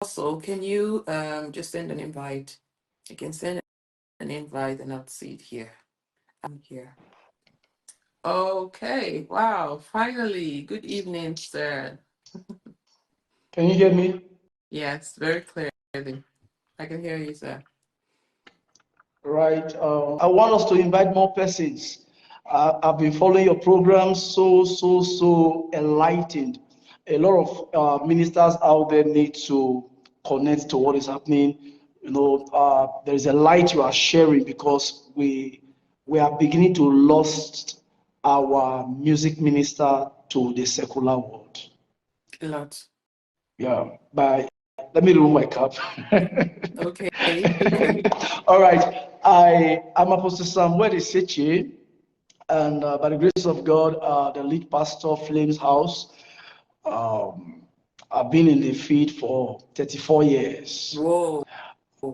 also, can you just send an invite? You can send an invite and I'll see it here. I'm here. Okay. Wow. Finally. Good evening, sir. Can you hear me? Yes, very clearly. I can hear you, sir. Right. I want us to invite more persons. I've been following your program, so enlightened. A lot of ministers out there need to connect to what is happening. There is a light you are sharing because we are beginning to lost our music minister to the secular world. A lot. Yeah. Let me remove my cap. Okay. Okay. All right. I'm Apostle Sam-Esechie, and by the grace of God, the lead pastor of Flames House. Um, I've been in the field for 34 years, Whoa.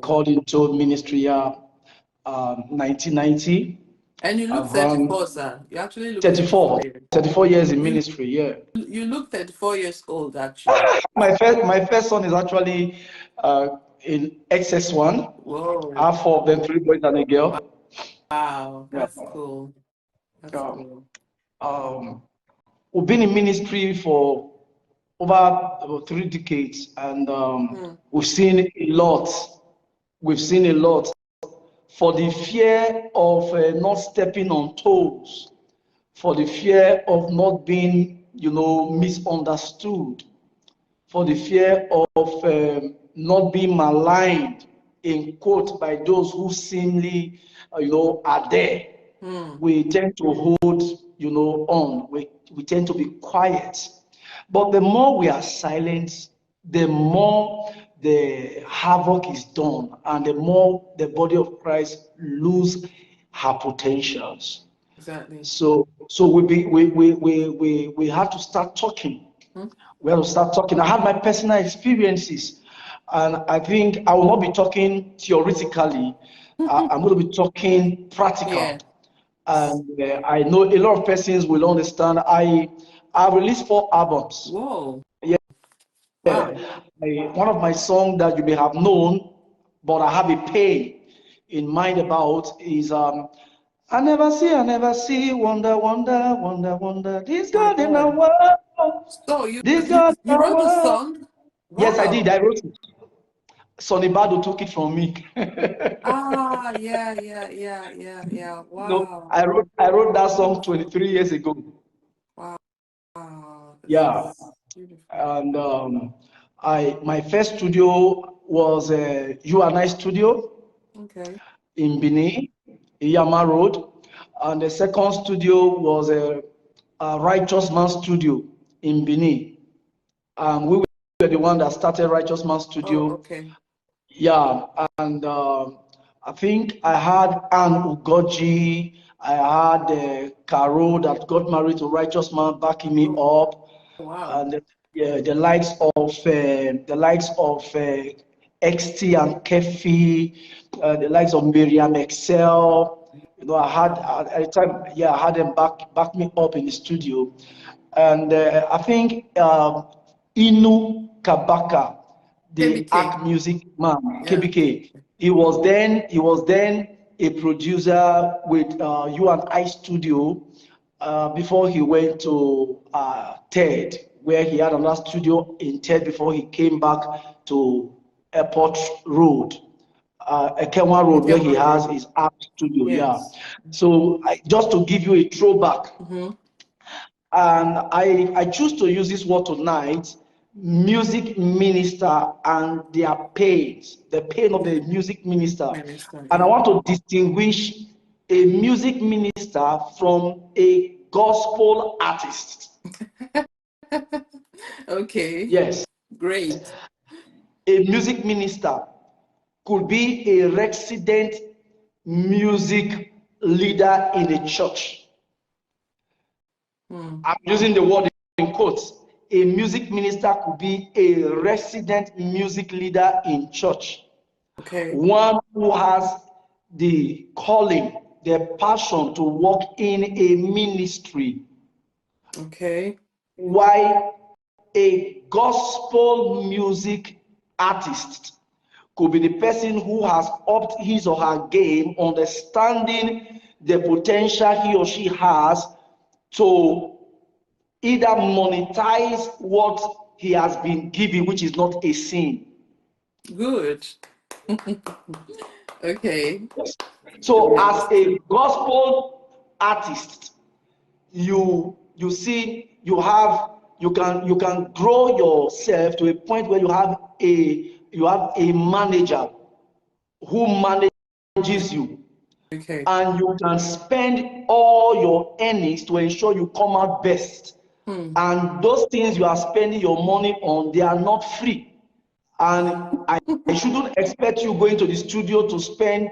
called into ministry 1990. And you look I've run 34, sir. You actually look 34 34, years. 34 years in You ministry. Yeah. you look 34 years old, actually. My first son is actually in XS1. Whoa. I have 4 of them, 3 boys and a girl. Wow. Yeah. That's cool. That's Yeah. cool. We've been in ministry for over about 3 decades, and we've seen a lot. We've seen a lot. For the fear of not stepping on toes, for the fear of not being, misunderstood, for the fear of not being maligned, in quote, by those who seemingly, are there. We tend to hold, on. We tend to be quiet. But the more we are silent, the more the havoc is done, and the more the body of Christ lose her potentials. Exactly. So we have to start talking. We have to start talking. I had my personal experiences, and I think I will not be talking theoretically. I'm going to be talking practical. Yeah. And I know a lot of persons will understand. I released 4 albums. Whoa. Yeah. Wow. One of my songs that you may have known, but I have a pain in mind about is I never see, wonder, wonder, wonder, wonder, this My God in the God. world, So you this you God in you the wrote the world. song? Yes, I did. Wow. I wrote it. Sonny Bado took it from me. Ah, yeah. Wow. I wrote that song 23 years ago. Wow. This Yeah, is beautiful. and my first studio was You and I Studio Okay. in Benin, Iyama Road, and the second studio was a Righteous Man Studio in Benin. We were the one that started Righteous Man Oh, Studio. okay. Yeah, and I think I had Anne Ugoji, I had Caro that got married to Righteous Man backing me Oh, up, wow. and yeah, the likes of XT and Kefi, the likes of Miriam Excel. I had at the time, yeah, I had them back me up in the studio, and I think Inu Kabaka, the KBK. Arc Music man, Yeah. KBK. He was then a producer with You and I Studio before he went to TED, where he had another studio in TED before he came back to Airport Road, Ekenwa Road, where he Ikemba has Road. his art studio. Yeah. Yes. So just to give you a throwback, Mm-hmm. and I choose to use this word tonight, music minister and their pains, the pain of the music minister. Minister. And I Yeah. want to distinguish a music minister from a gospel artist. Okay. Yes, Great. a music minister could be a resident music leader in a church. I'm using the word in quotes. A music minister could be a resident music leader in church. Okay. One who has the calling, the passion to work in a ministry. Okay. Why a gospel music artist could be the person who has upped his or her game, understanding the potential he or she has to either monetize what he has been given, which is not a sin. Good. Okay. Yes. So as a gospel artist, you see you can grow yourself to a point where you have a manager who manages you. Okay. And you can spend all your earnings to ensure you come out best. And those things you are spending your money on, they are not free. And I shouldn't expect you going to the studio to spend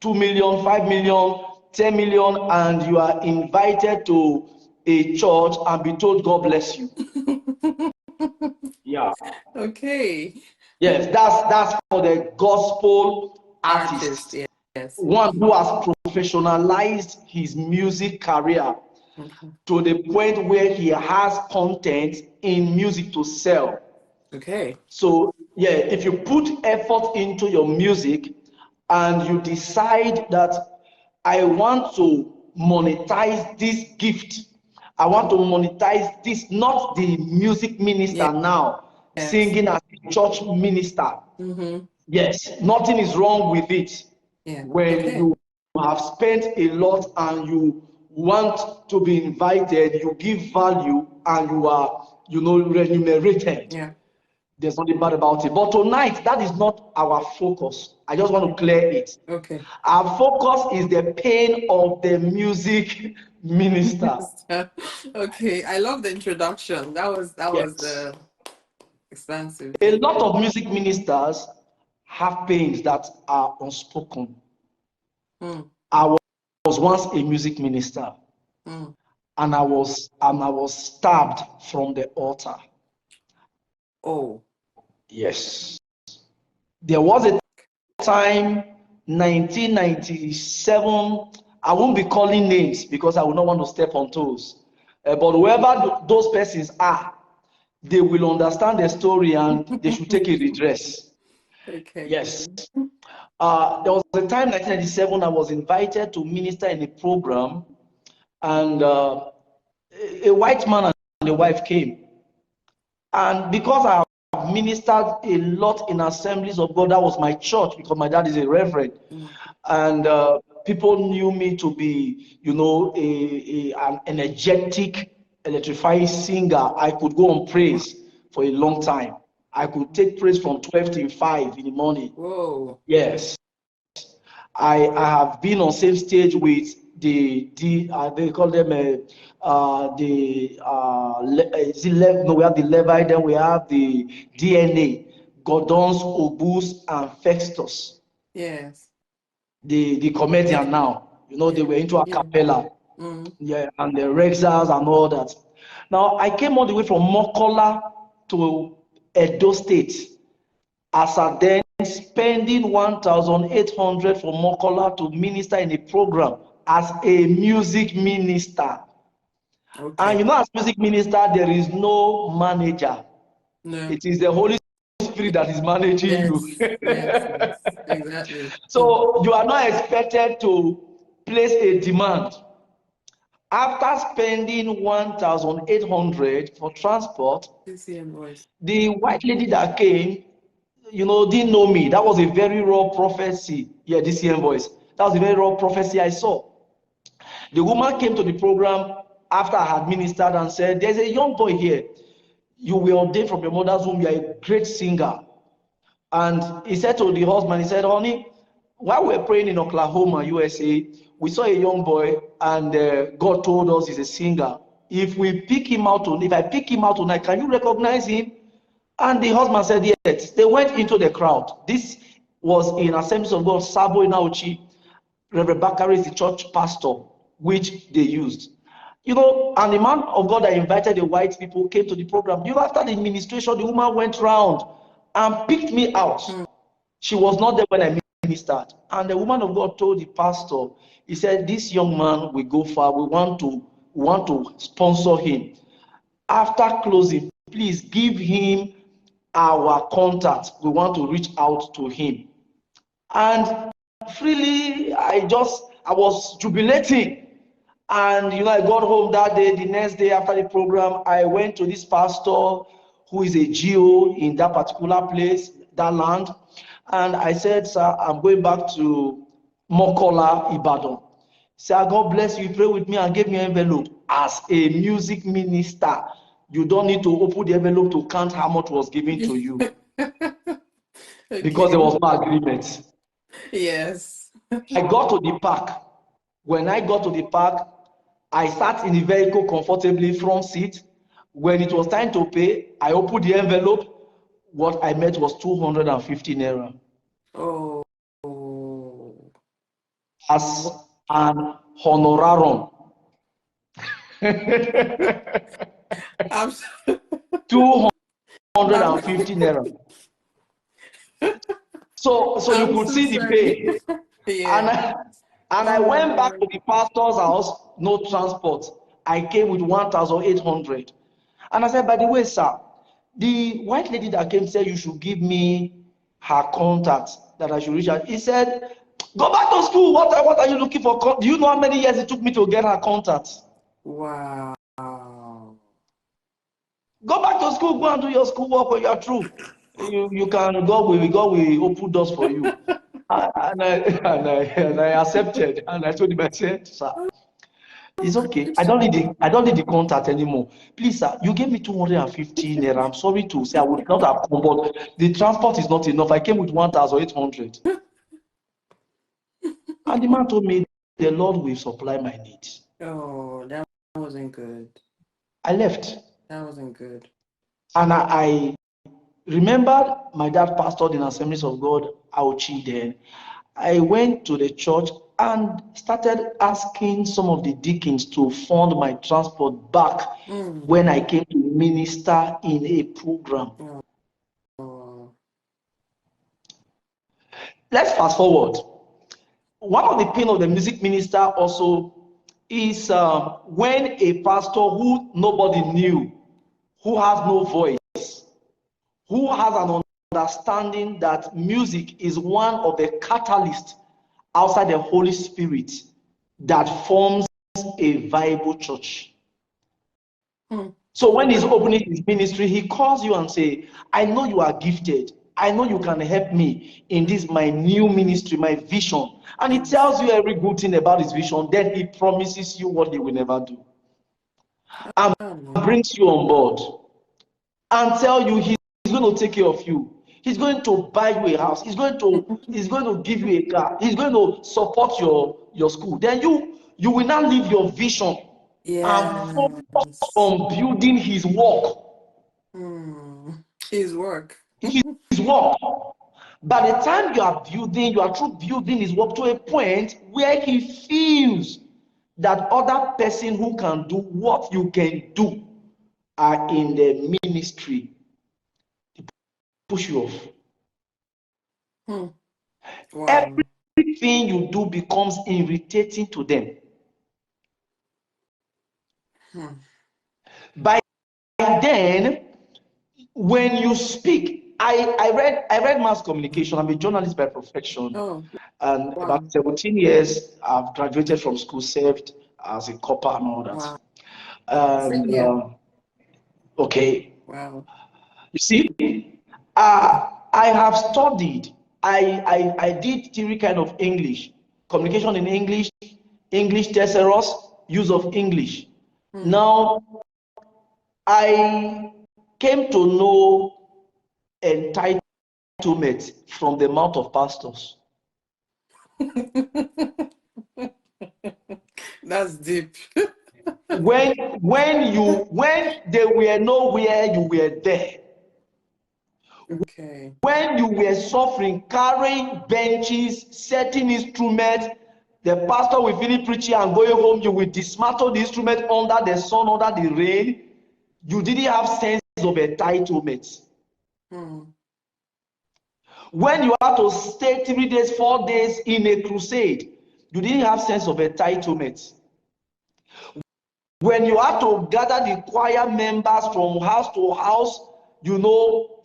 2 million, 5 million, 10 million, and you are invited to a church and be told, God bless you. Yeah. Okay. Yes, that's for the gospel artist. Yes. One who has professionalized his music career to the point where he has content in music to sell. Okay. So yeah, if you put effort into your music and you decide that I want to monetize this gift, I want to monetize this, not the music minister now, singing as a church minister. Yes, nothing is wrong with it. When you have spent a lot and you want to be invited, you give value and you are, remunerated. Yeah. There's nothing bad about it. But tonight, that is not our focus. I just want to clear it. Okay. Our focus is the pain of the music minister. Okay, I love the introduction. That was expansive. A lot of music ministers have pains that are unspoken. I was once a music minister, and I was stabbed from the altar. Oh. Yes. There was a time, 1997, I won't be calling names because I will not want to step on toes. But whoever those persons are, they will understand the story and they should take a redress. Okay. Yes. There was a time, 1997, I was invited to minister in a program, and a white man and a wife came. And because I have ministered a lot in Assemblies of God, that was my church because my dad is a reverend. And people knew me to be, an energetic, electrifying singer. I could go on praise for a long time. I could take praise from 12 to 5 in the morning. Whoa. Yes. I have been on same stage with they call them we have the Levite, then we have the DNA, Gordons, Obus, and Festus. Yes. The comedian now, they were into a cappella, and the Rexas and all that. Now I came all the way from Mokola to Edo State as a then spending 1,800 for Mokola to minister in a program as a music minister. Okay. And as music minister, there is no manager. No. It is the Holy Spirit that is managing you. Yes, exactly. So you are not expected to place a demand. After spending 1,800 for transport, the white lady that came, didn't know me. That was a very raw prophecy. Yeah, DCM voice. That was a very raw prophecy I saw. The woman came to the program after I had ministered and said, there's a young boy here. You were ordained from your mother's womb. You are a great singer. And he said to the husband, he said, honey, while we were praying in Oklahoma, USA, we saw a young boy and God told us he's a singer. If I pick him out tonight, can you recognize him? And the husband said, yes. They went into the crowd. This was in Assemblies of God, Sabo Inauchi. Reverend Bakari is the church pastor, which they used. And the man of God that invited the white people came to the program. After the administration, the woman went round and picked me out. She was not there when I ministered. And the woman of God told the pastor, he said, this young man will go far. We want to sponsor him. After closing, please give him our contact. We want to reach out to him. And freely, I was jubilating. And I got home that day. The next day after the program, I went to this pastor who is a GO in that particular place, that land. And I said, sir, I'm going back to Mokola, Ibadan. He said, God bless you, pray with me, and gave me an envelope. As a music minister, you don't need to open the envelope to count how much was given to you. Okay. Because there was no agreement. Yes. I got to the park. When I got to the park, I sat in the vehicle comfortably, front seat. When it was time to pay, I opened the envelope. What I met was 250 naira. Oh. As an honorarium. 250 naira. So you could see the pay. Yeah. And I went back to the pastor's house, no transport. I came with 1,800. And I said, by the way, sir, the white lady that came said you should give me her contact, that I should reach out. He said, go back to school. What are you looking for? Do you know how many years it took me to get her contact? Wow. Go back to school, go and do your schoolwork when you're through. You can, God will open doors for you. and I accepted, and I told him, I said, sir, it's okay. I don't need the contact anymore. Please, sir, you gave me 215 naira. I'm sorry to say I would not have come, but the transport is not enough. I came with 1,800. And the man told me, the Lord will supply my needs. Oh, that wasn't good. I left. That wasn't good. And I remembered my dad pastored in Assemblies of God, Auchi then. I went to the church and started asking some of the deacons to fund my transport back when I came to minister in a program. Let's fast forward. One of the pain of the music minister also is when a pastor who nobody knew, who has no voice, who has an understanding that music is one of the catalysts outside the Holy Spirit that forms a viable church. So when he's opening his ministry, he calls you and say, I know you are gifted. I know you can help me in this, my new ministry, my vision. And he tells you every good thing about his vision. Then he promises you what he will never do. And brings you on board and tell you he's going to take care of you. He's going to buy you a house. He's going to give you a car. He's going to support your school. Then you will now leave your vision and focus on building his work. His work. His work. By the time you are through building his work to a point where he feels that other person who can do what you can do are in the ministry, they push you off. Wow. Everything you do becomes irritating to them. By then, when you speak, I read mass communication. I'm a journalist by profession. And about 17 years, I've graduated from school, served as a copper and all that. And okay. Wow. You see, I have studied. I did three kind of English: communication in English, English thesaurus, use of English. Now, I came to know entitlement from the mouth of pastors. That's deep. when they were nowhere, you were there. Okay. When you were suffering, carrying benches, setting instruments, the pastor will finish preaching and going home, you will dismantle the instrument under the sun, under the rain. You didn't have sense of entitlement. When you had to stay 3 days, 4 days in a crusade, you didn't have sense of entitlement. When you had to gather the choir members from house to house,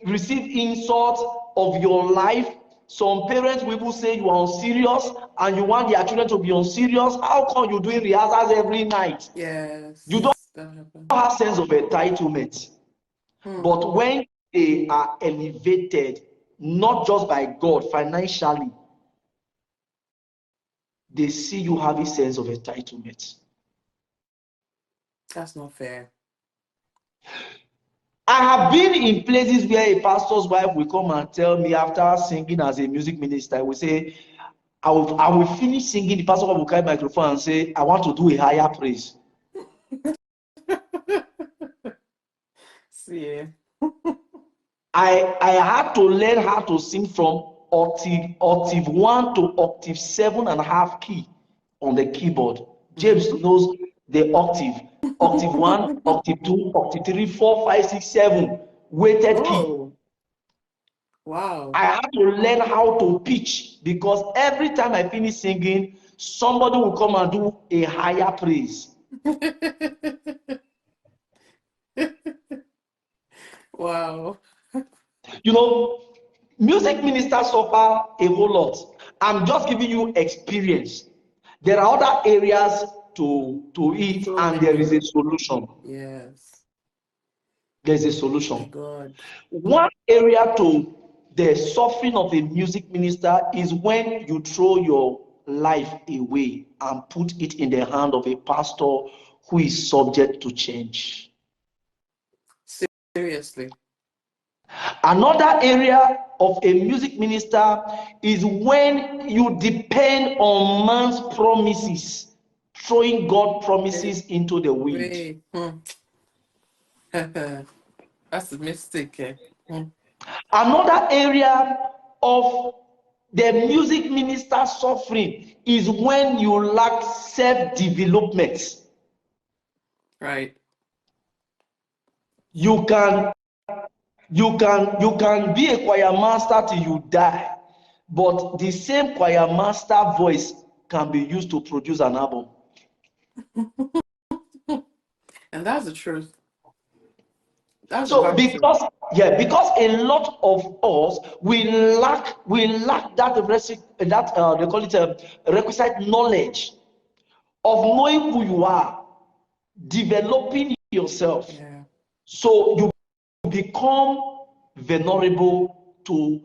receive insults of your life. Some parents will even say you are unserious and you want their children to be unserious. How come you're doing rehearsals every night? Yes. You don't have sense of entitlement. But when they are elevated, not just by God, financially, they see you have a sense of entitlement. That's not fair. I have been in places where a pastor's wife will come and tell me after singing as a music minister, I will say, I will finish singing, the pastor will carry the microphone and say, I want to do a higher praise. See. I had to learn how to sing from octave 1 to octave 7.5 key on the keyboard. James knows the octave. Octave 1, octave 2, octave 3, 4, 5, 6, 7. Weighted key. Wow. I had to learn how to pitch because every time I finish singing, somebody will come and do a higher praise. Wow. Music ministers suffer a whole lot. I'm just giving you experience. There are other areas to it, and there is a solution. Yes. There's a solution. My God. One area to the suffering of a music minister is when you throw your life away and put it in the hand of a pastor who is subject to change. Seriously. Another area of a music minister is when you depend on man's promises, throwing God's promises into the wind. That's a mistake. Another area of the music minister suffering is when you lack self-development. Right. You can be a choir master till you die, but the same choir master voice can be used to produce an album. And that's the truth. So because a lot of us we lack that they call it requisite knowledge of knowing who you are, developing yourself. Yeah. So you become vulnerable to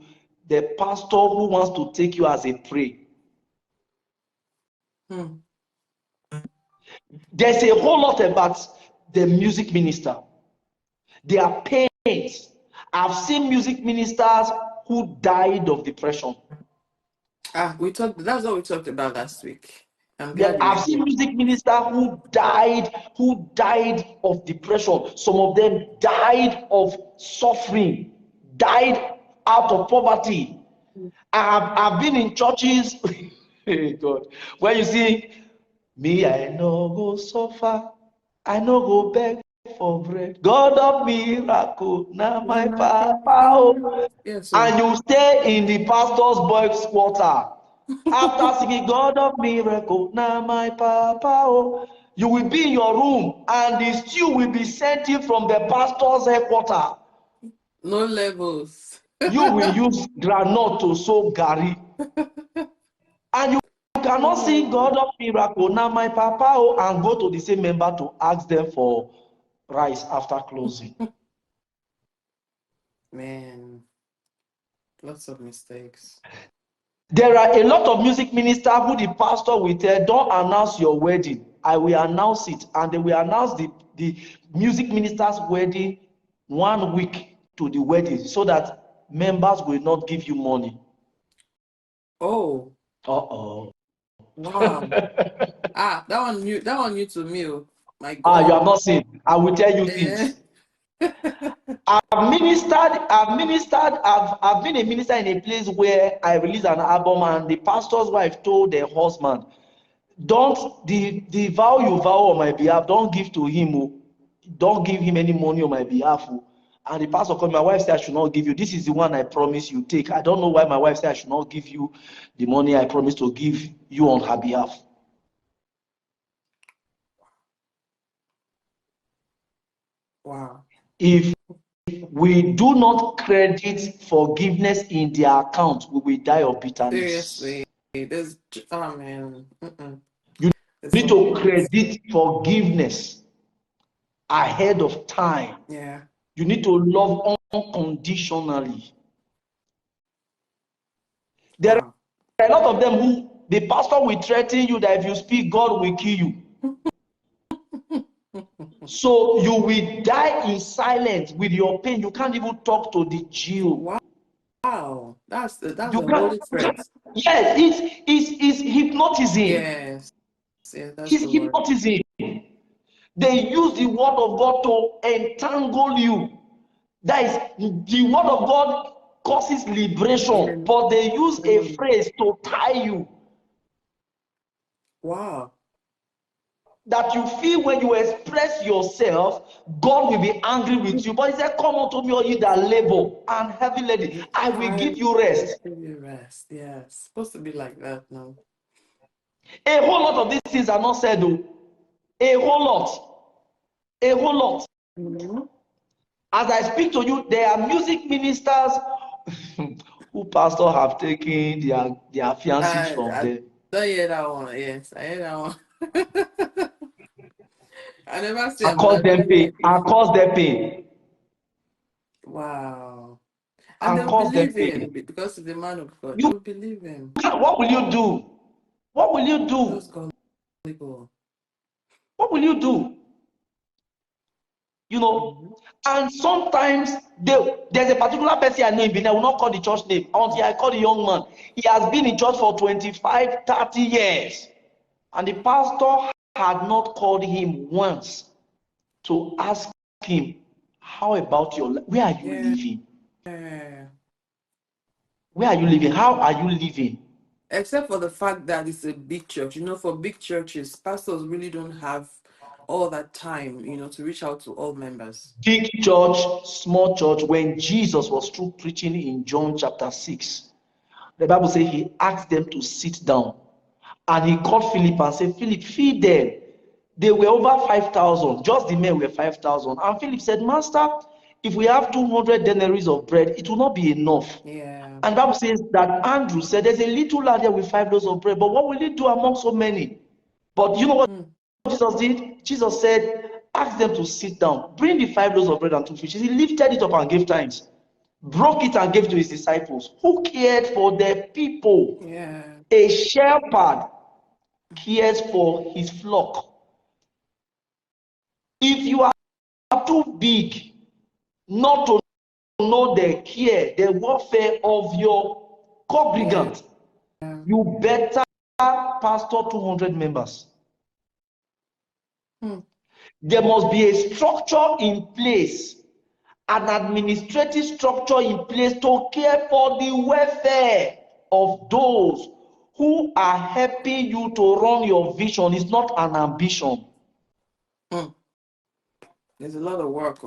the pastor who wants to take you as a prey. There's a whole lot about the music minister. Their pains. I've seen music ministers who died of depression. That's what we talked about last week. I've seen music ministers who died of depression. Some of them died of suffering, died out of poverty. I've been in churches God, where you see me, I no go suffer, I no go beg for bread. God of miracle, now my papa. Yes, and you stay in the pastor's boys' quarter. After singing God of miracle, now my papa, you will be in your room and the stew will be sent in from the pastor's headquarters. No levels. You will use granite to sow gari. And you cannot sing God of miracle, now my papa, and go to the same member to ask them for rice after closing. Man, lots of mistakes. There are a lot of music ministers who the pastor will tell, don't announce your wedding. I will announce it. And they will announce the music minister's wedding 1 week to the wedding so that members will not give you money. Oh. Uh-oh. Wow. That one new to me. My God. You have not seen. I will tell you things. I've been a minister in a place where I released an album and the pastor's wife told the husband, don't the vow you vow on my behalf, don't give to him, don't give him any money on my behalf. And the pastor called, my wife said I should not give you. This is the one I promise you take. I don't know why my wife said I should not give you the money I promised to give you on her behalf. Wow. If we do not credit forgiveness in their account, we will die of bitterness. Seriously. There's, oh man. You There's need to credit forgiveness ahead of time. Yeah. You need to love unconditionally. There are a lot of them who the pastor will threaten you that if you speak, God will kill you. So you will die in silence with your pain. You can't even talk to the Jew. Wow. That's a loaded threat. Yes, it's hypnotism. Yes. Yeah, that's It's hypnotism. They use the word of God to entangle you. That is, the word of God causes liberation, but they use a phrase to tie you. Wow. That you feel when you express yourself, God will be angry with you. But he said, come unto me, all you that labor and heavy laden, I will give you rest. Give you rest. Yeah, it's supposed to be like that now. A whole lot of these things are not said, though. A whole lot. A whole lot. As I speak to you, there are music ministers who pastors have taken their fiancés from them. I hear that one. Yes, I hear that one. I never see and cause them pain. And cause them pain. Wow. And they'll believe him because of the man of God. They'll believe him. What will you do? What will you do? Those gullible. What will you do? You know, and sometimes there's a particular person I know in Benin. I will not call the church name until I call the young man. He has been in church for 25, 30 years. And the pastor had not called him once to ask him, how about your life? Where are you living? Where are you living? How are you living? Except for the fact that it's a big church. You know, for big churches, pastors really don't have all that time, you know, to reach out to all members. Big church, small church. When Jesus was through preaching in John chapter 6, the Bible says he asked them to sit down. And he called Philip and said, Philip, feed them. They were over 5,000. Just the men were 5,000. And Philip said, Master, if we have 200 denarii of bread, it will not be enough. Yeah. And the Bible says that Andrew said, there's a little lad here with 5 loaves of bread, but what will he do among so many? But you know what Jesus did? Jesus said, ask them to sit down. Bring the 5 loaves of bread and 2 fishes. He lifted it up and gave thanks. Broke it and gave to his disciples. Who cared for their people? Yeah. A shepherd cares for his flock. If you are too big not to know the care, the welfare of your congregant, you better pastor 200 members. There must be a structure in place, an administrative structure in place to care for the welfare of those who are helping you to run your vision. It's not an ambition. There's a lot of work.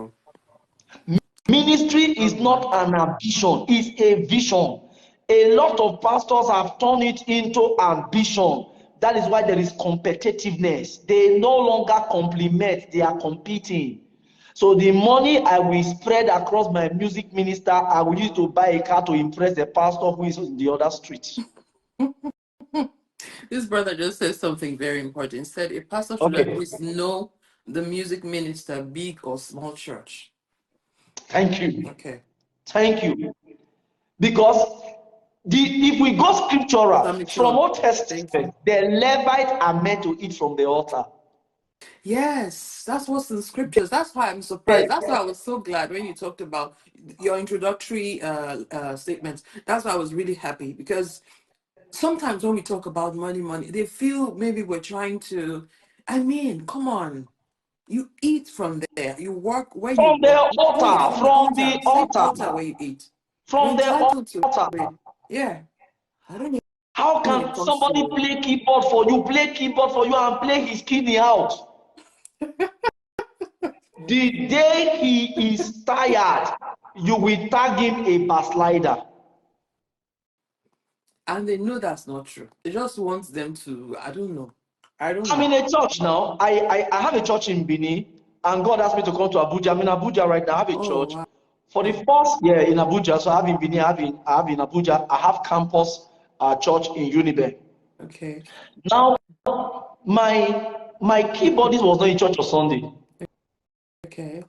Ministry is not an ambition, it's a vision. A lot of pastors have turned it into ambition. That is why there is competitiveness. They no longer complement, they are competing. So the money I will spread across my music minister, I will use to buy a car to impress the pastor who is in the other street. This brother just said something very important. He said a pastor should at least know the music minister, big or small church. Thank you. Okay. Thank you. Because if we go scriptural, from Old Testament, the Levites are meant to eat from the altar. Yes, that's what's in the scriptures. That's why I'm surprised. That's why I was so glad when you talked about your introductory statements. That's why I was really happy, because sometimes when we talk about money, they feel maybe we're trying to, I mean, come on. You eat from there. You work where you from the altar, from the altar where you eat. From the altar. Yeah. I don't know. How can somebody play keyboard for you, and play his kidney out? The day he is tired, you will tag him a backslider. And they know that's not true. They just want them to, I don't know. I'm in a church now. I have a church in Benin, and God asked me to come to Abuja. I'm in Abuja right now. I have a church. Wow. For the first year in Abuja, so I have in Abuja, I have campus church in Unibe. Okay. Now, my keyboardist was not in church on Sunday. Okay.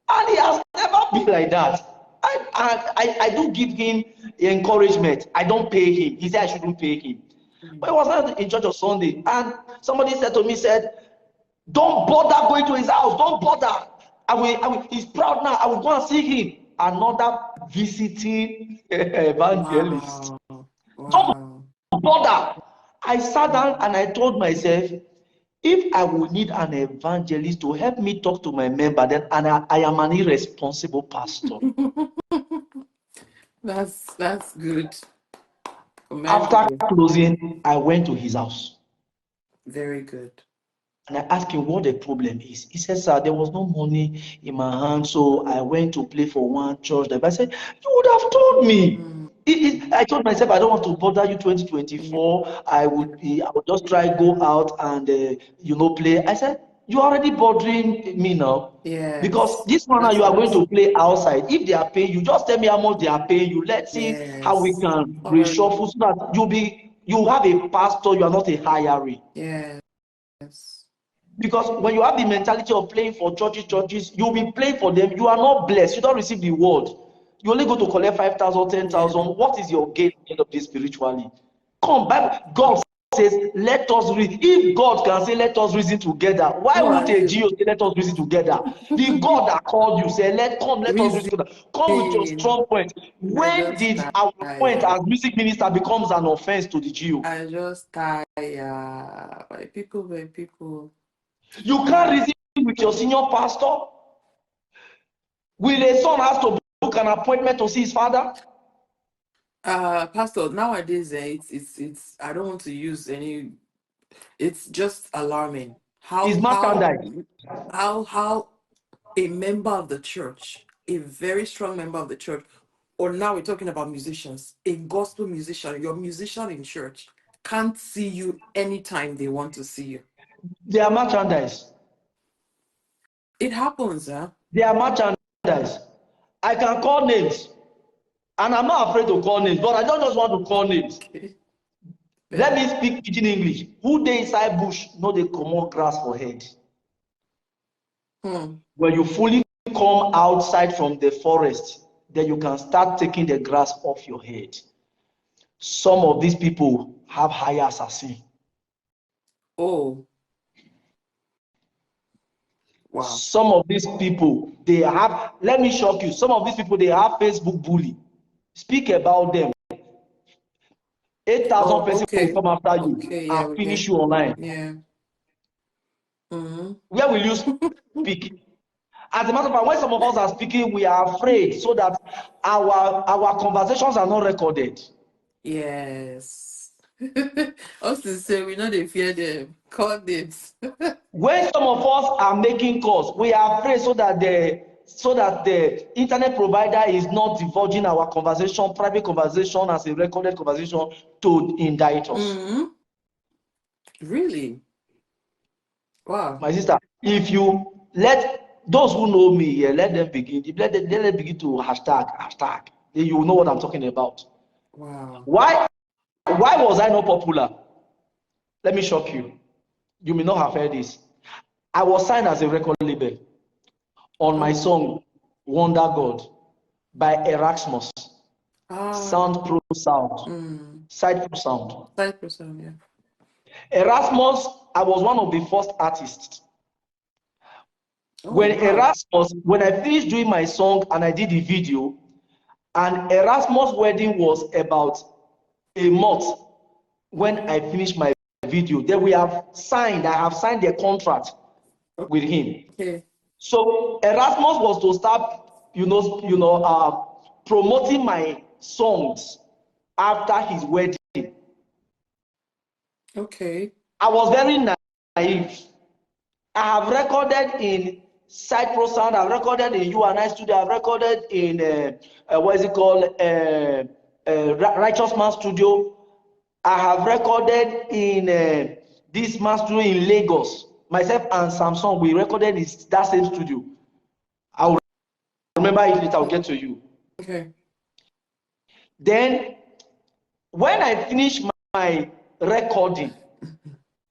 And he has never been like that. I do give him encouragement. I don't pay him. He said I shouldn't pay him. But he was not in church on Sunday. And somebody said to me, don't bother going to his house. Don't bother. He's proud now. I will go and see him. Another visiting evangelist. Wow. Don't Wow. bother. I sat down and I told myself, if I would need an evangelist to help me talk to my member, then I am an irresponsible pastor. That's good. After Commendable. closing, I went to his house. Very good. And I asked him what the problem is. He said, sir, there was no money in my hand, so I went to play for one church. I said, you would have told me. I told myself, I don't want to bother you 2024. I would just try go out and play. I said, you're already bothering me now. Yes. Because this one now you are going to play outside. If they are paying you, just tell me how much they are paying you. Let's see how we can reshuffle so that you have a pastor, you are not a hiree. Yes. Because when you have the mentality of playing for churches, you'll be playing for them. You are not blessed. You don't receive the word. You only go to collect 5,000, 10,000. Yeah. What is your gain at the end of this spiritually? Come back. God says, let us reason. If God can say, let us reason together, why won't a GO say, let us reason together? The God that called you say, let us reason together. Come with your strong point. When did our point as music minister becomes an offense to the GO? I just tired. My people. You can't reason with your senior pastor. Will a son have to book an appointment to see his father? Pastor, nowadays it's I don't want to use any. It's just alarming how a member of the church, a very strong member of the church, or now we're talking about musicians, a gospel musician, your musician in church can't see you anytime they want to see you. They are merchandise. It happens, huh? They are merchandise. I can call names, and I'm not afraid to call names, but I don't just want to call names. Okay. Let me speak pidgin English. Who dey inside bush no dey comot grass for head? When you fully come outside from the forest, then you can start taking the grass off your head. Some of these people have higher assassin. Oh. Wow. Some of these people, they have, let me shock you, some of these people, they have Facebook bully. Speak about them. 8,000 persons will come after you and finish you online. Yeah. Where will you speak? As a matter of fact, when some of us are speaking, we are afraid so that our conversations are not recorded. Yes. Also say we know they fear them. Call names. When some of us are making calls, we are afraid so that the internet provider is not divulging our conversation, private conversation as a recorded conversation to indict us. Really? Wow. My sister, if you let those who know me here, let them begin to hashtag. You know what I'm talking about. Wow. Why was I not popular? Let me shock you. You may not have heard this. I was signed as a record label on my song Wonder God by Erasmus. Sound Pro Sound. Side Pro Sound. Side Pro Sound, yeah. Erasmus, I was one of the first artists. When I finished doing my song and I did the video, and Erasmus' wedding was about a month when I finished my video, then I have signed the contract with him. Okay. So Erasmus was to start, promoting my songs after his wedding. Okay. I was very naive. I have recorded in Side Pro Sound, I've recorded in U&I Studio, I've recorded in Righteous Man Studio. I have recorded in this man studio in Lagos. Myself and Samson, we recorded in that same studio. I will remember remember it later. I'll get to you. Okay. Then, when I finished my recording,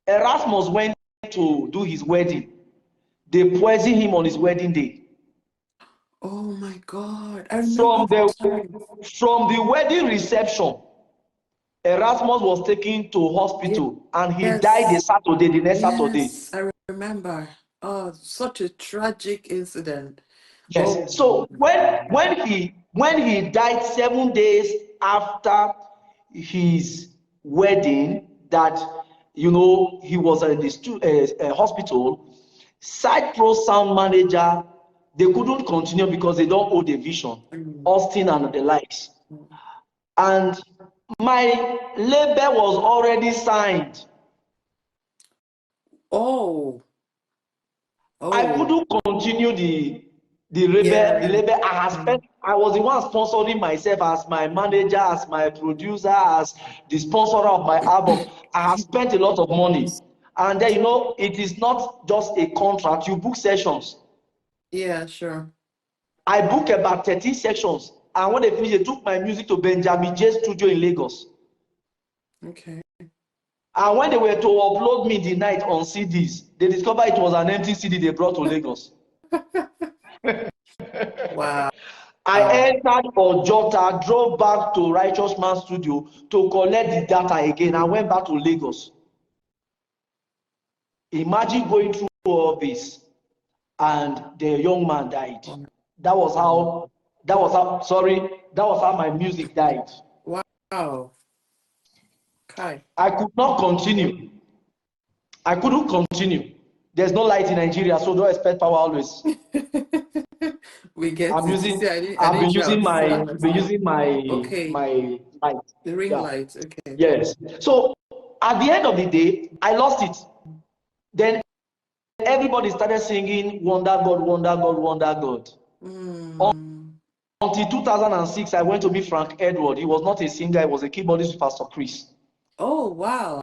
Erasmus went to do his wedding. They poisoned him on his wedding day. Oh my God. I remember that time. From the wedding reception, Erasmus was taken to hospital and he died the Saturday, the next Saturday. Yes, I remember. Oh, such a tragic incident. Yes. Oh. So when he died 7 days after his wedding, that he was in the hospital, Cyprus sound manager, they couldn't continue because they don't hold a vision, Austin and the likes. And my label was already signed. Oh. I couldn't continue the label. I was the one sponsoring myself as my manager, as my producer, as the sponsor of my album. I have spent a lot of money. And then, it is not just a contract. You book sessions. Yeah, sure. I booked about 13 sections. And when they finished, they took my music to Benjamin J Studio in Lagos. Okay. And when they were to upload me the night on CDs, they discovered it was an empty CD they brought to Lagos. Wow. I entered Ojota, drove back to Righteous Man Studio to collect the data again. I went back to Lagos. Imagine going through all this, and the young man died. That was how my music died. Wow. Okay. I could not continue. I couldn't continue. There's no light in Nigeria, so don't expect power always. We get I've been using my light. The ring light. Okay. Yes. So at the end of the day, I lost it. Then everybody started singing Wonder God, Wonder God, Wonder God. Until 2006, I went to meet Frank Edward. He was not a singer, he was a keyboardist with Pastor Chris. Oh, wow.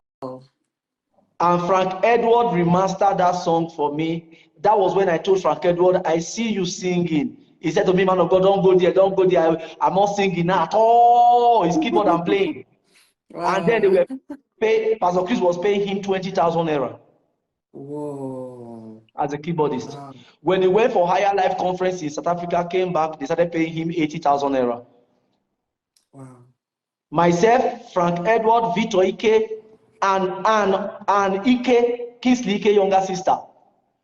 And Frank Edward remastered that song for me. That was when I told Frank Edward, I see you singing. He said to me, man of God, don't go there, don't go there. I'm not singing at all. His keyboard I'm playing. Wow. And then they were Pastor Chris was paying him 20,000 naira. Whoa. As a keyboardist. Wow. When he went for Higher Life conference in South Africa, came back, they started paying him 80,000 naira. Wow. Myself, Frank Edward, Victor Ike, and Ike, Kingsley Ike, younger sister.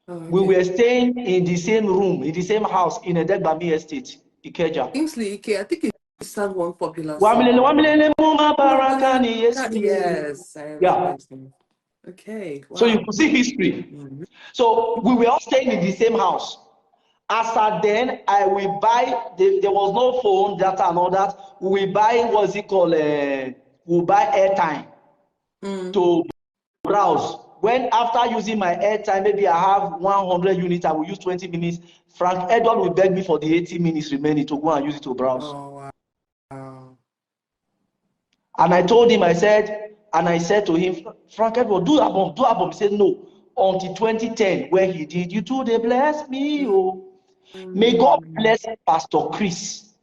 Okay. We were staying in the same room, in the same house in a Degbami estate, Ikeja. Kingsley Ike, I think he sang one popular song. Yes, I remember. Okay. Wow. So you could see history. So we were all staying in the same house. As at then, I will buy, there was no phone, data and all that. We buy, what's it called? We'll buy airtime to browse. When after using my airtime, maybe I have 100 units, I will use 20 minutes. Frank Edward will beg me for the 80 minutes remaining to go and use it to browse. Oh, wow. And I told him, I said to him, Frank Edward, do album. He said, no. Until 2010, where he did, you two, they bless me. Oh. May God bless Pastor Chris.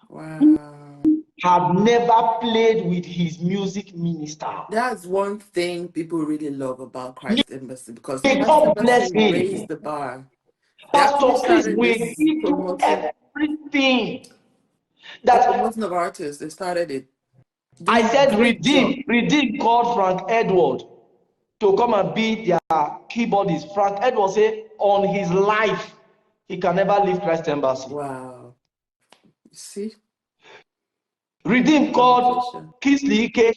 Wow. Have never played with his music minister. That's one thing people really love about Christ Embassy, because May Christ God bless Embassy him. raised the bar. Pastor Chris will do everything. That promotion of artists, they started it. I said, redeem called Frank Edward to come and be their keyboardist. Frank Edward said on his life, he can never leave Christ Embassy. Wow. You see? Redeem called Kingsley Ike.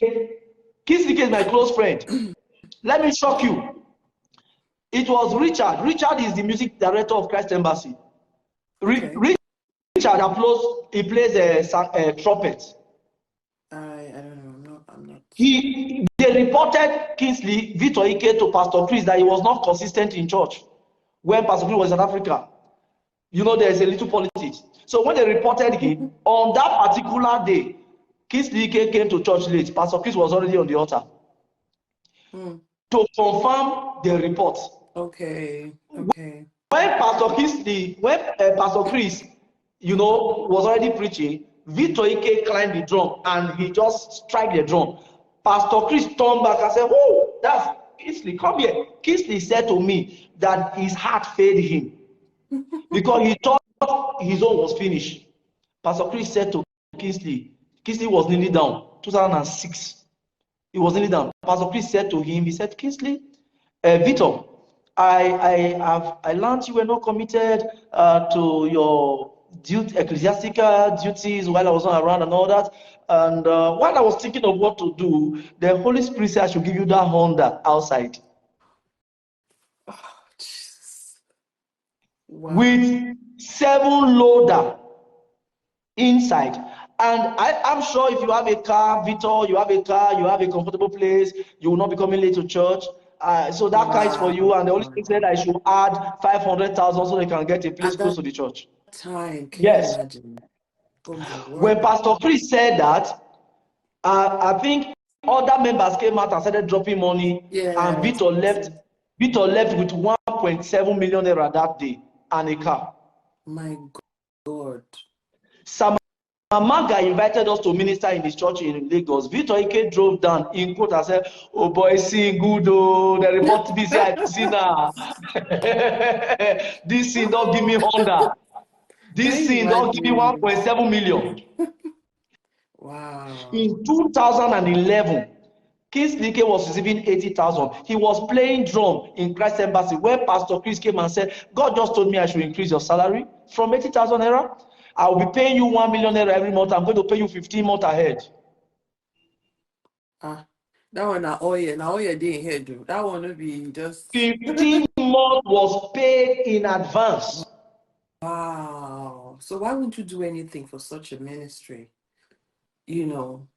Kingsley Ike is my close friend. Let me shock you. It was Richard. Richard is the music director of Christ Embassy. Okay. Richard he plays a trumpet. I don't know. I'm not. They reported Kingsley Victor Ike to Pastor Chris that he was not consistent in church when Pastor Chris was in Africa. There's a little politics. So when they reported him, on that particular day, Kingsley Ike came to church late. Pastor Chris was already on the altar to confirm the report. Okay. When Pastor Chris, was already preaching, Victor Ike climbed the drum and he just struck the drum. Pastor Chris turned back and said, "Oh, that's Kingsley, come here." Kingsley said to me that his heart failed him because he thought his own was finished. Pastor Chris said to Kingsley was kneeling down, 2006. He was kneeling down. Pastor Chris said to him, he said, "Kingsley, Victor, I learned you were not committed to your ecclesiastical duties while I was not around and all that. And while I was thinking of what to do, the Holy Spirit said I should give you that Honda outside." Oh, Jesus. Wow. With 7 loader inside. And I'm sure if you have a car, Victor, you have a comfortable place, you will not be coming late to church. So that car is for you. And the Holy Spirit said I should add 500,000 so they can get a place close to the church. Time, can you Yes. imagine? Oh my word. When Pastor Chris said that, I think other members came out and started dropping money, and Victor left with 1.7 million naira that day and a car. My God. Mamaga invited us to minister in his church in Lagos. Victor Ike drove down in quote and said, "Oh boy, sing good, oh, the report me say I see now. This thing don't give me Honda. This thing don't give me 1.7 million. Wow. In 2011, Kingsley was receiving 80,000. He was playing drum in Christ Embassy when Pastor Chris came and said, "God just told me I should increase your salary from 80,000 naira. I will be paying you 1 million naira every month. I'm going to pay you 15 months ahead." That one now all year didn't hear do. That one will be just 15 months was paid in advance. Wow. So why wouldn't you do anything for such a ministry? You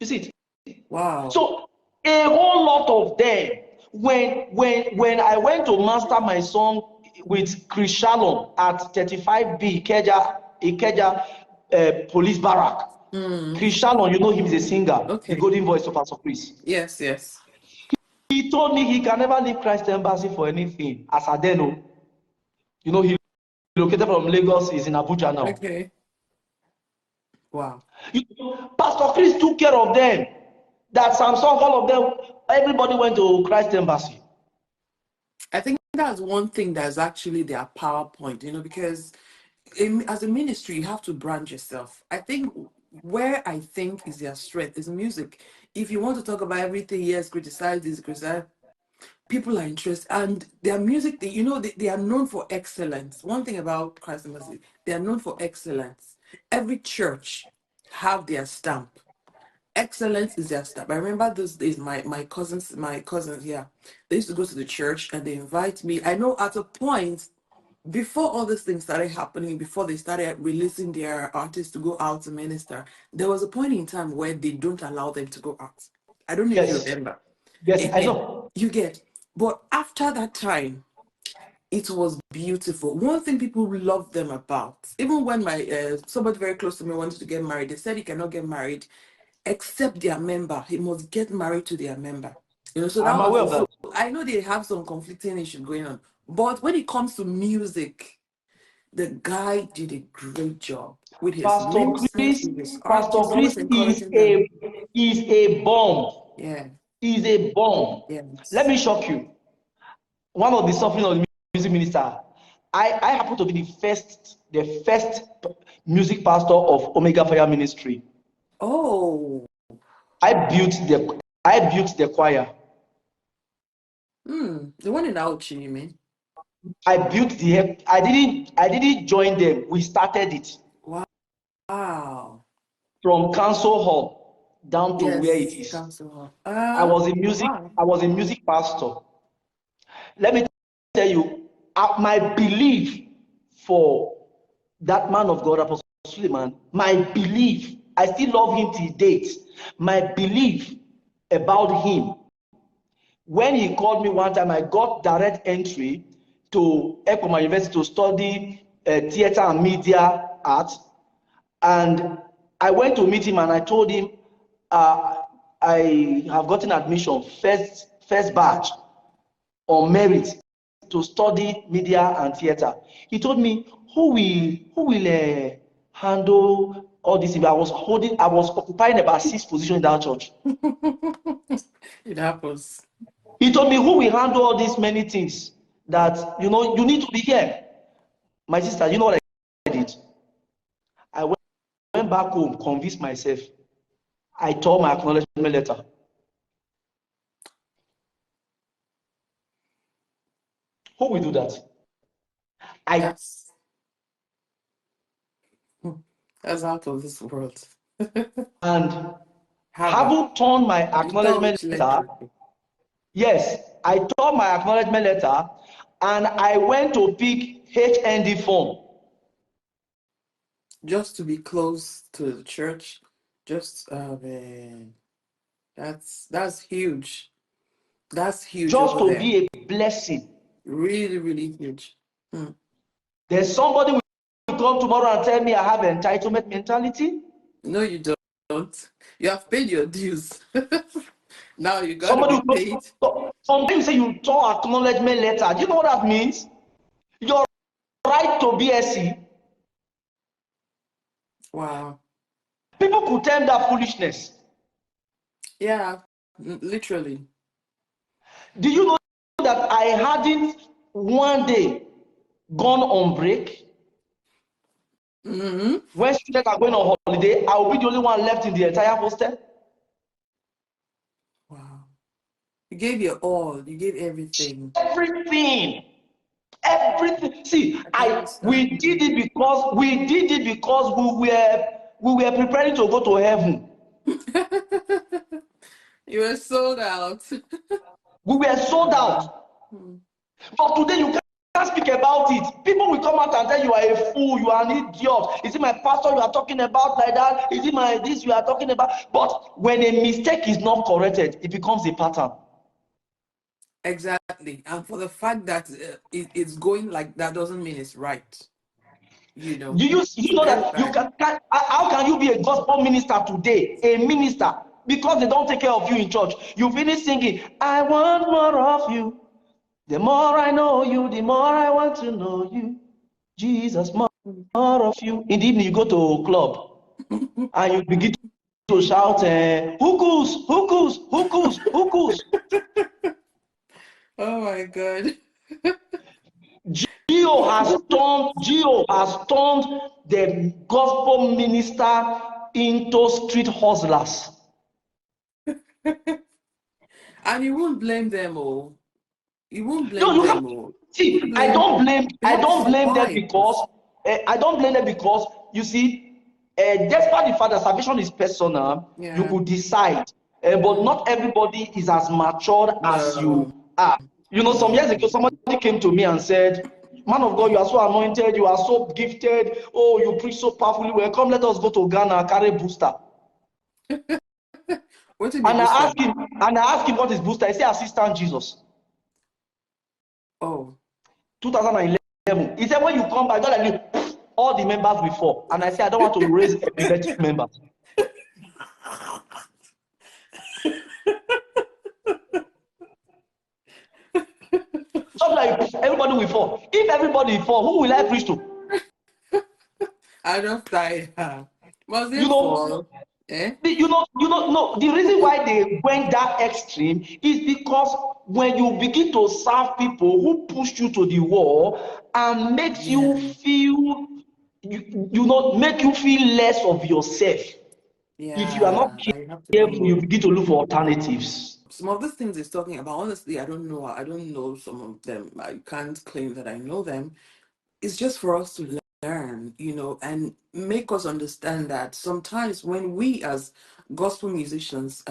see it? Wow. So a whole lot of them, when I went to master my song with Chris Shalom at 35B Ikeja police barrack. Chris Shalom, you know him, is a singer, the golden voice of Pastor Chris. Yes. He told me he can never leave Christ Embassy for anything. As Adeno, he located from Lagos, is in Abuja now. Okay. Wow. Pastor Chris took care of them. That Samsung, all of them, everybody went to Christ Embassy. I think that's one thing that's actually their PowerPoint, because as a ministry, you have to brand yourself. I think where I think is their strength is music. If you want to talk about everything, yes, criticize this, criticize, people are interested. And their music, they are known for excellence. One thing about Christ Embassy, they are known for excellence. Every church have their stamp. Excellence is their stamp. I remember those days, my cousins here, they used to go to the church and they invite me. I know at a point, before all these things started happening, before they started releasing their artists to go out to minister, there was a point in time where they don't allow them to go out. I don't know if you remember. Yes, I know. You get. But after that time, it was beautiful. One thing people love them about, even when my somebody very close to me wanted to get married, they said he cannot get married except their member. He must get married to their member. So I'm aware of that. I know they have some conflicting issues going on, but when it comes to music, the guy did a great job with his ministers, with his artists, always encouraging them. Is a bomb. Yeah. He's a bomb. Yes. Let me shock you. One of the suffering of the music minister, I happen to be the first music pastor of Omega Fire Ministry. Oh. I built the choir. The one in Auchi, you mean? I didn't join them. We started it. Wow. From council hall down to where it is. Council hall. I was a music pastor. Let me tell you, my belief for that man of God, Apostle Suleiman, my belief, I still love him till date. My belief about him, when he called me one time, I got direct entry to Ekoma University to study theater and media arts. And I went to meet him and I told him, I have gotten admission, first batch on merit to study media and theater. He told me, who will handle all this? I was occupying about 6 positions in that church. It happens. He told me, who will handle all these many things that you need to be here. My sister, you know what I did? I went back home, convinced myself. I tore my acknowledgement letter. Who will do that? I That's that's out of this world. and Havoc. haven't torn my You tell acknowledgement letter. vigilante. Yes, I tore my acknowledgement letter and I went to pick HND form. Just to be close to the church. Just man. That's huge. That's huge Just over to there. be a blessing. Really, really huge. There's somebody will come tomorrow and tell me I have entitlement mentality. No, you don't. You have paid your dues. Now you got to Somebody be will paid. sometimes say you tore acknowledgement letter. Do you know what that means? Your right to BSc. Wow. People could term that foolishness. Yeah, literally. Do you know that I hadn't one day gone on break? When students are going on holiday, I will be the only one left in the entire hostel. Wow. You gave your all. You gave everything. Everything. Everything. See, I can understand. we did it because we were preparing to go to heaven. You were sold out. We were sold out. But today you can't speak about it. People will come out and tell you are a fool, you are an idiot. Is it my pastor you are talking about like that? Is it my this you are talking about? But when a mistake is not corrected, it becomes a pattern. Exactly. And for the fact that it's going like that doesn't mean it's right. Do you It's know very that you bad. how can you be a gospel minister today, a minister, because they don't take care of you in church? You finish singing, I want more of you. The more I know you, the more I want to know you. Jesus, more of you. In the evening, you go to a club and you begin to shout, hookos, hookos, hookos, hookos. Oh my God. Geo has turned the gospel minister into street hustlers. And you won't blame them all. You won't No, blame you can't them all. You see. won't blame them. They I have to don't blame them survive. because you see, despite the fact that salvation is personal, you Yeah. could decide, but not everybody is as matured as No. you are. Some years ago, No. somebody came to me and said, "Man of God, you are so anointed, you are so gifted. Oh, you preach so powerfully. Well, come, let us go to Ghana and carry booster." What did be booster? And I asked him what is booster. He said, "Assistant Jesus." Oh. 2011. He said, when you come back, just like all the members will fall. And I said, I don't want to raise epileptic members. Just like everybody will fall. If everybody will fall, who will I preach to? I don't die. Must they You know, fall? Eh? no. The reason why they went that extreme is because when you begin to serve people who push you to the wall and makes you Yeah. feel, make you feel less of yourself. If you are not Yeah. That you have to be careful, you more. begin to look for alternatives. Some of the things he's talking about, honestly, I don't know. I don't know some of them. I can't claim that I know them. It's just for us to learn, and make us understand that sometimes when we as gospel musicians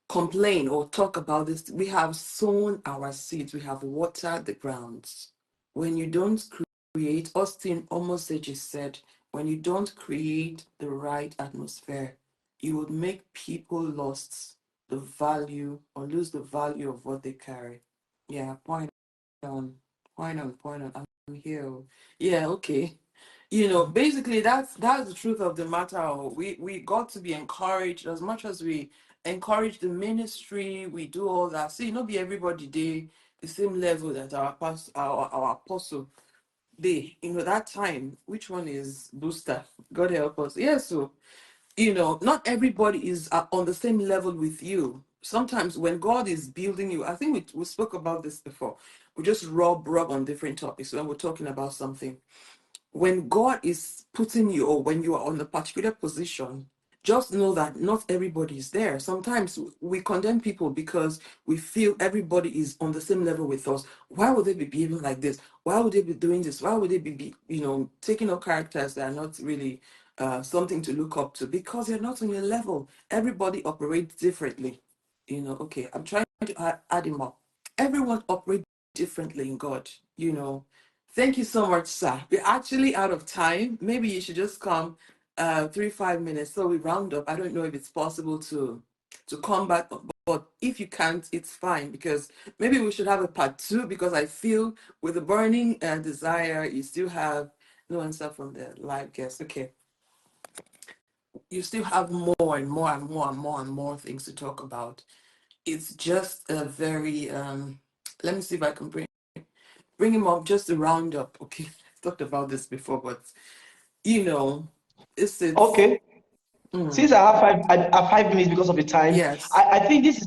complain or talk about this, we have sown our seeds, we have watered the grounds. When you don't create, Sam-Esechie said, when you don't create the right atmosphere, you would make people the value or lose the value of what they carry. Yeah, on, point on. I'm here. Yeah, okay. Basically that's the truth of the matter. We got to be encouraged as much as we encourage the ministry, we do all that. See, not be everybody the same level that our apostle that time, which one is booster? God help us. Yeah, so not everybody is on the same level with you. Sometimes when God is building you, I think we spoke about this before. We just rub on different topics when we're talking about something. When God is putting you, or when you are on a particular position, just know that not everybody is there. Sometimes we condemn people because we feel everybody is on the same level with us. Why would they be behaving like this? Why would they be doing this? Why would they be taking up characters that are not really something to look up to? Because you're not on your level. Everybody operates differently. Okay, I'm trying to add him up. Everyone operates differently in God. Thank you so much, sir. We're actually out of time. Maybe you should just come 3-5 minutes so we round up. I don't know if it's possible to come back, but if you can't, it's fine, because maybe we should have a part 2, because I feel with the burning desire, you still have no answer from the live guest. Okay, you still have more and more and more and more and more things to talk about. It's just a very let me see if I can bring him up just to round up. Okay, I've talked about this before, but it's Okay. Since I have 5 minutes because of the time, yes, I think this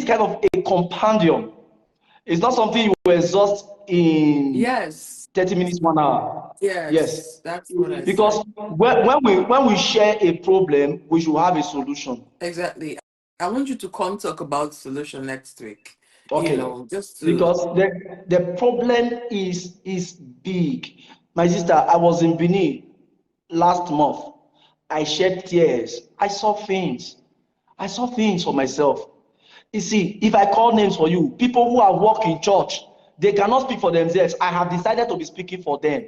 kind of a compendium. It's not something you will exhaust in yes, 30 minutes, 1 hour. Yes. yes, that's what I Because said. when we share a problem, we should have a solution. Exactly. I want you to come talk about solution next week. Okay. Just to Because the problem is big. My sister, I was in Benin last month. I shed tears. I saw things. I saw things for myself. You see, if I call names for you, people who have worked in church, they cannot speak for themselves. I have decided to be speaking for them.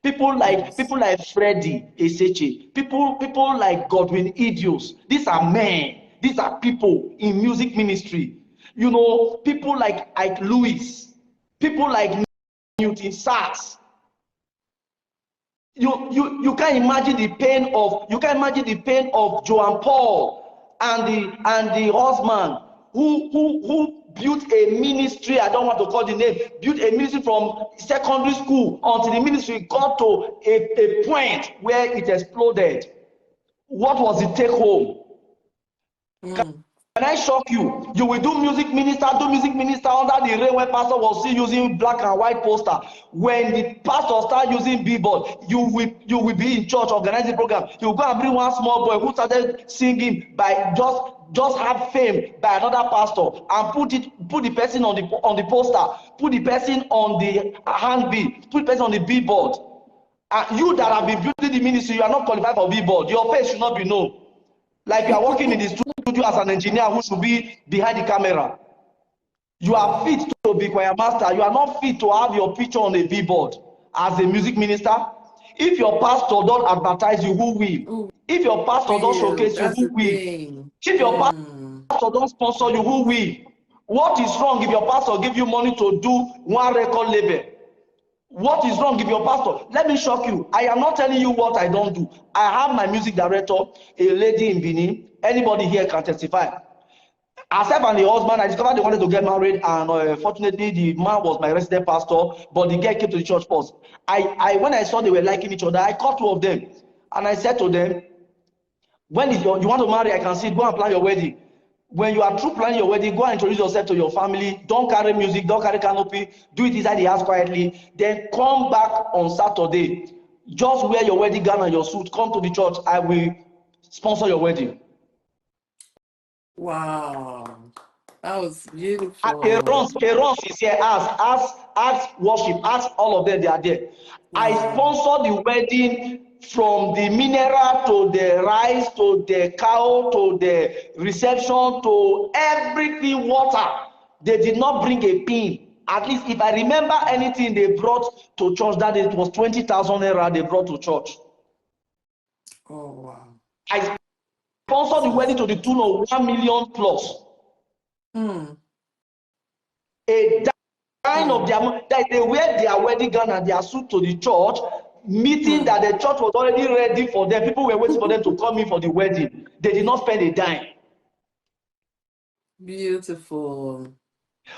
People like yes. people like Freddie Eseche, people like Godwin Idios. These are men. These are people in music ministry. People like Ike Lewis, people like Newton Sachs. You can't imagine the pain of Joan Paul and the husband who built a ministry. I don't want to call the name. Built a ministry from secondary school until the ministry got to a point where it exploded. What was the take home? Can I shock you? You will do music minister under the rain when pastor was still using black and white poster. When the pastor start using billboard, you will be in church organizing program. You will go and bring one small boy who started singing by just have fame by another pastor and put the person on the poster, put the person on the handbill, put the person on the billboard. And you that have been building the ministry, you are not qualified for billboard. Your face should not be known. Like you are working in the studio as an engineer who should be behind the camera. You are fit to be choir master. You are not fit to have your picture on a billboard as a music minister. If your pastor don't advertise you, who will? Who If your pastor don't will? showcase you, That's who the will? thing. If your pastor don't sponsor you, who will? What is wrong if your pastor give you money to do one record label? What is wrong if your pastor? Let me shock you. I am not telling you what I don't do. I have my music director, a lady in Benin. Anybody here can testify. Herself and the husband, I discovered they wanted to get married, and fortunately, the man was my resident pastor, but the girl came to the church first. When I saw they were liking each other, I called two of them, and I said to them, when you want to marry, I can see it. Go and plan your wedding. When you are through planning your wedding, go and introduce yourself to your family. Don't carry music, don't carry canopy. Do it inside the house quietly. Then come back on Saturday. Just wear your wedding gown and your suit. Come to the church. I will sponsor your wedding. Wow. That was A beautiful. runs is here. Ask worship. Ask all of them. They are there. I Wow. sponsor the wedding from the mineral to the rice to the cow to the reception to everything water. They did not bring a pin. At least if I remember anything they brought to church that day, it was 20,000 naira they brought to church. Oh, wow. I sponsored the wedding to the tune of 1 million plus. A dime of their money, that they wear their wedding gown and their suit to the church, meeting that the church was already ready for them. People were waiting for them to come in for the wedding. They did not spend a dime. Beautiful.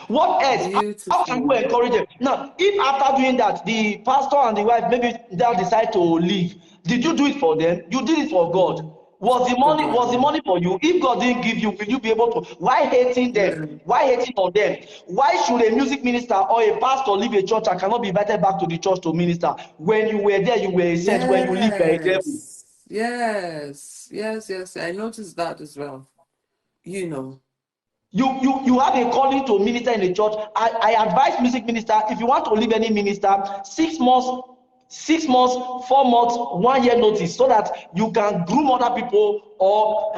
What else? How can you Beautiful. encourage them? Now, if after doing that, the pastor and the wife maybe they'll decide to leave, did you do it for them? You did it for God. Was the For money God, was the yeah. money for you? If God didn't give you, will you be able to? Why hating them? Yeah. Why hating on them? Why should a music minister or a pastor leave a church and cannot be invited back to the church to minister? When you were there, you were a saint. When you leave, you are a devil. Yes. Yes. Yes. Yes. I noticed that as well. You know. You have a calling to minister in a church. I advise music minister, if you want to leave any minister, 6 months, 6 months, 4 months, 1 year notice, so that you can groom other people or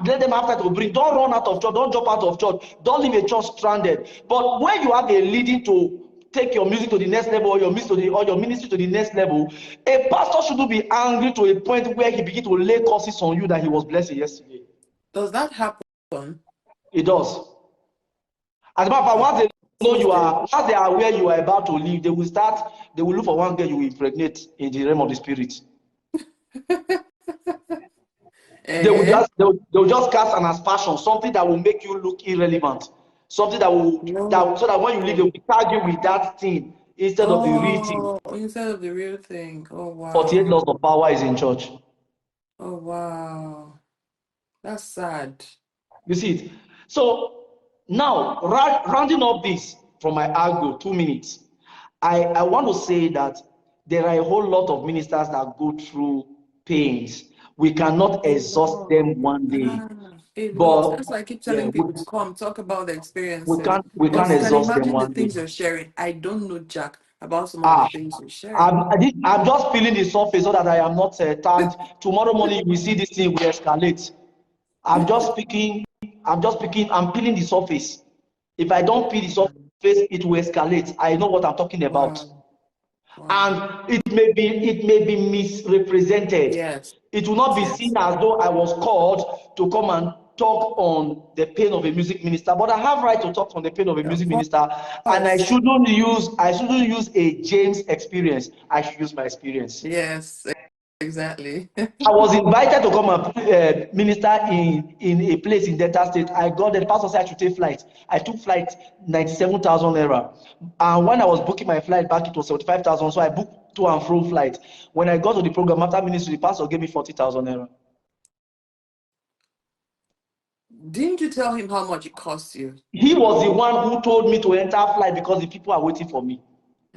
let them have time to bring. Don't run out of church, don't drop out of church, don't leave a church stranded. But when you have a leading to take your music to the next level, or your music to the or your ministry to the next level, a pastor shouldn't be angry to a point where he begin to lay curses on you that he was blessing yesterday. Does that happen? It does. As a matter of fact, Wow. once they know you Tuesday. are, once they are aware you are about to leave, they will look for one girl you will impregnate in the realm of the spirit. Eh? They will just cast an aspersion, something that will make you look irrelevant, something that will No. so that when you leave, they will tag you with that thing instead of the real thing. Oh, instead of the real thing. Oh 48 wow. laws of power is in church. Oh wow. That's sad. You see it. So now, rounding up this from my argue, 2 minutes, I want to say that there are a whole lot of ministers that go through pains. We cannot A exhaust lot. them one day, A lot. but That's why I keep yeah, telling people to come talk about their we experiences. can't we Because can't you can exhaust them imagine the one day. things you're sharing. I don't know Jack about some of the Ah, things you're sharing. I'm just peeling the surface so that I am not tagged. Tomorrow morning you will see this thing will escalate. I'm just speaking. I'm peeling the surface. If I don't peel the surface, it will escalate. I know what I'm talking about. Wow. Wow. And it may be misrepresented. Yes. It will not be Yes. seen as though I was called to come and talk on the pain of a music minister, but I have right to talk on the pain of a Of music minister, and I course. shouldn't use a James experience. I should use my experience. Yes. Exactly. I was invited to come and minister in a place in Delta State. I got there. The pastor said I should take flight. I took flight 97,000 naira. And when I was booking my flight back, it was 75,000. So I booked to and fro flight. When I got to the program after ministry, the pastor gave me 40,000 naira. Didn't you tell him how much it cost you? He was the one who told me to enter flight because the people are waiting for me.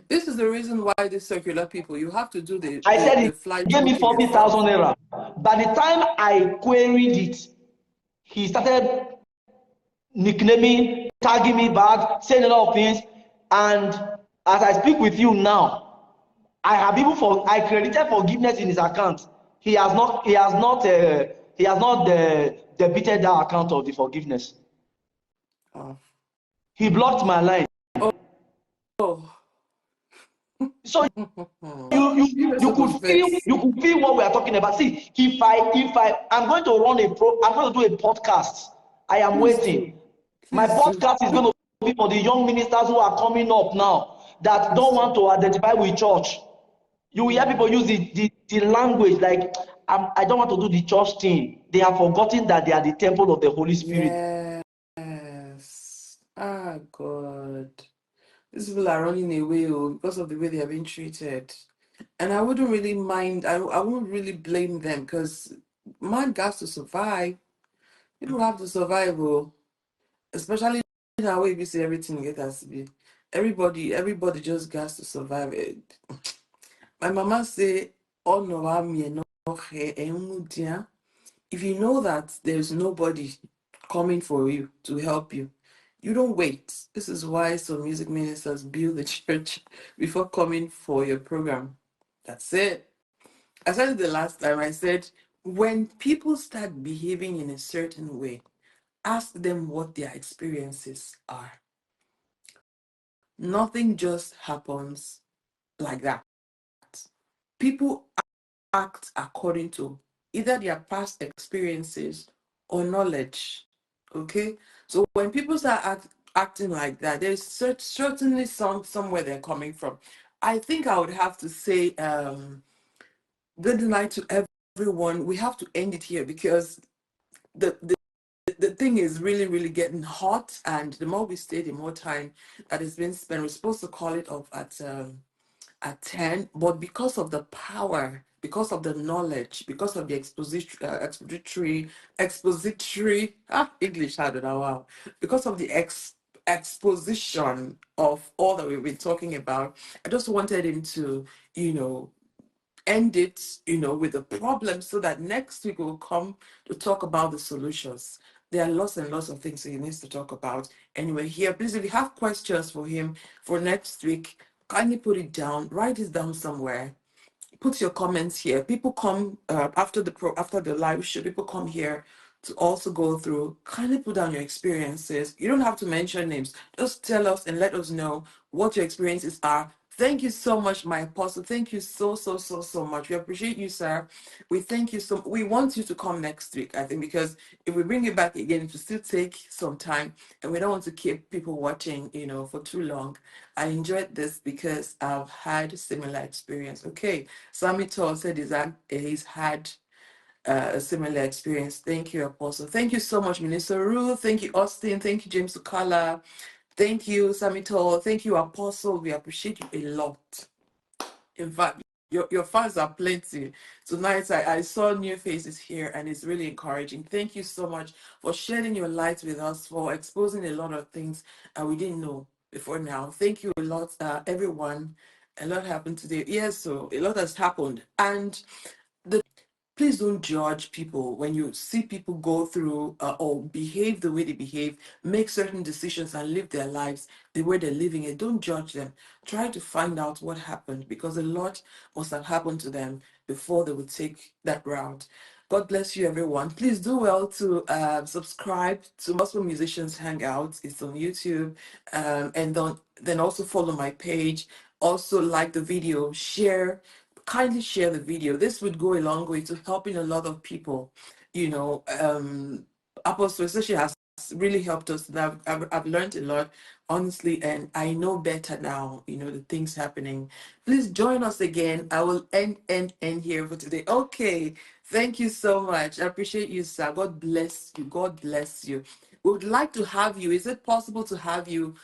This is the reason why these circular people, you have to do I said the he flight gave me booking yourself. 40,000 naira. By the time I queried it, he started nicknaming, tagging me back, saying a lot of things. And as I speak with you now, I credited forgiveness in his account. He has not debited that account of the forgiveness. Oh. He blocked my line. Oh. So you You were you could supposed to feel vex. you could feel what we are talking about. See, I'm going to I'm going to do a podcast. I am Please do. waiting. My Please do. podcast is going to be for the young ministers who are coming up now that Please don't do. want to identify with church. You will hear people use the language like I don't want to do the church thing. They have forgotten that they are the temple of the Holy Spirit. Yes. Ah, God. These people are running away because of the way they are being treated. And I wouldn't really mind, I wouldn't really blame them because man got to survive. People have to survive, especially now where you see everything get has to be. Everybody just got to survive it. My mama say, "Oh no, if you know that there's nobody coming for you to help you, you don't wait." This is why some music ministers build the church before coming for your program. That's it. I said it the last time. I said, when people start behaving in a certain way, ask them what their experiences are. Nothing just happens like that. People act according to either their past experiences or knowledge. Okay, so when people start acting like that, there's certainly somewhere they're coming from. I think I would have to say good night to everyone. We have to end it here because the the thing is really, really getting hot, and the more we stay, the more time that has been spent. We're supposed to call it off at 10, but because of the power, because of the knowledge, because of the expository English, how did I, wow, because of the exposition of all that we've been talking about, I just wanted him to, you know, end it, you know, with a problem, so that next week we'll come to talk about the solutions. There are lots and lots of things he needs to talk about. Anyway, here, please, if you have questions for him for next week, kindly put it down, write it down somewhere, put your comments here. People come after the live show. People come here to also go through. Kindly put down your experiences. You don't have to mention names. Just tell us and let us know what your experiences are. Thank you so much, my apostle. Thank you so much. We appreciate you, sir. We thank you so. We want you to come next week, I think, because if we bring you back again, it will still take some time, and we don't want to keep people watching, you know, for too long. I enjoyed this because I've had a similar experience. Okay, Sammy Tall said he's had a similar experience. Thank you, Apostle. Thank you so much, Minister Ruth. Thank you, Austin. Thank you, James Ukala. Thank you, Sammy Tall. Thank you, Apostle. We appreciate you a lot. In fact, your fans are plenty. Tonight, I saw new faces here, and it's really encouraging. Thank you so much for shedding your light with us, for exposing a lot of things we didn't know before now. Thank you a lot, everyone. A lot happened today. Yes, so a lot has happened. And please don't judge people when you see people go through or behave the way they behave, make certain decisions and live their lives the way they're living it. Don't judge them. Try to find out what happened, because a lot must have happened to them before they would take that route. God bless you, everyone. Please do well to subscribe to Gospel Musicians Hangout. It's on YouTube. And then also follow my page. Also like the video, share, kindly share the video. This would go a long way to helping a lot of people. You know, Apostle Esechie has really helped us. And I've learned a lot, honestly, and I know better now, you know, the things happening. Please join us again. I will end here for today. Okay. Thank you so much. I appreciate you, sir. God bless you. God bless you. We would like to have you. Is it possible to have you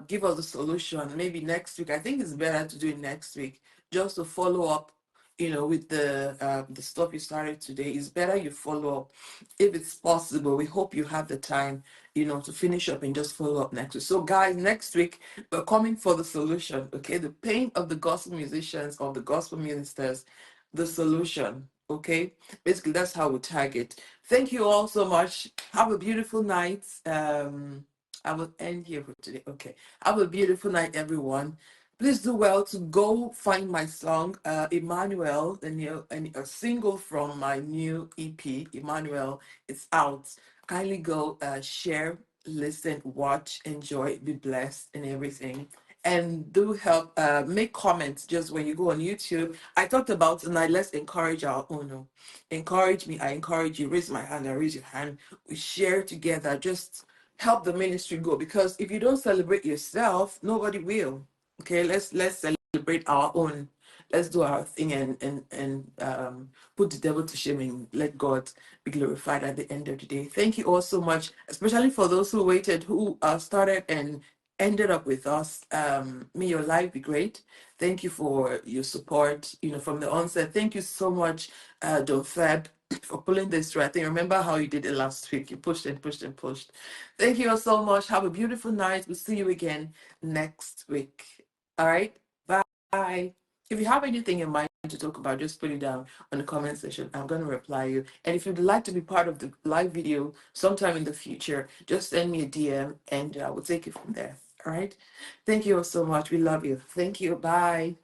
give us a solution maybe next week? I think it's better to do it next week, just to follow up, you know, with the stuff you started today. It's better you follow up if it's possible. We hope you have the time, you know, to finish up and just follow up next week. So guys, next week we're coming for the solution. Okay, the pain of the gospel musicians, of the gospel ministers, the solution. Okay, basically that's how we tag it. Thank you all so much. Have a beautiful night. I will end here for today. Okay, have a beautiful night, everyone. Please do well to go find my song, Emmanuel, a single from my new EP, Emmanuel. It's out. Kindly go share, listen, watch, enjoy, be blessed, and everything. And do help make comments just when you go on YouTube. I talked about tonight, let's encourage our own. Encourage me, I encourage you. Raise my hand, I raise your hand. We share together. Just help the ministry go, because if you don't celebrate yourself, nobody will. Okay, let's celebrate our own. Let's do our thing and put the devil to shame and let God be glorified at the end of the day. Thank you all so much, especially for those who waited, who started and ended up with us. May your life be great. Thank you for your support, you know, from the onset. Thank you so much, Don Feb, for pulling this through. I think, remember how you did it last week. You pushed and pushed and pushed. Thank you all so much. Have a beautiful night. We'll see you again next week. All right. Bye. If you have anything in mind to talk about, just put it down on the comment section. I'm going to reply you. And if you'd like to be part of the live video sometime in the future, just send me a DM and we'll take it from there. All right. Thank you all so much. We love you. Thank you. Bye.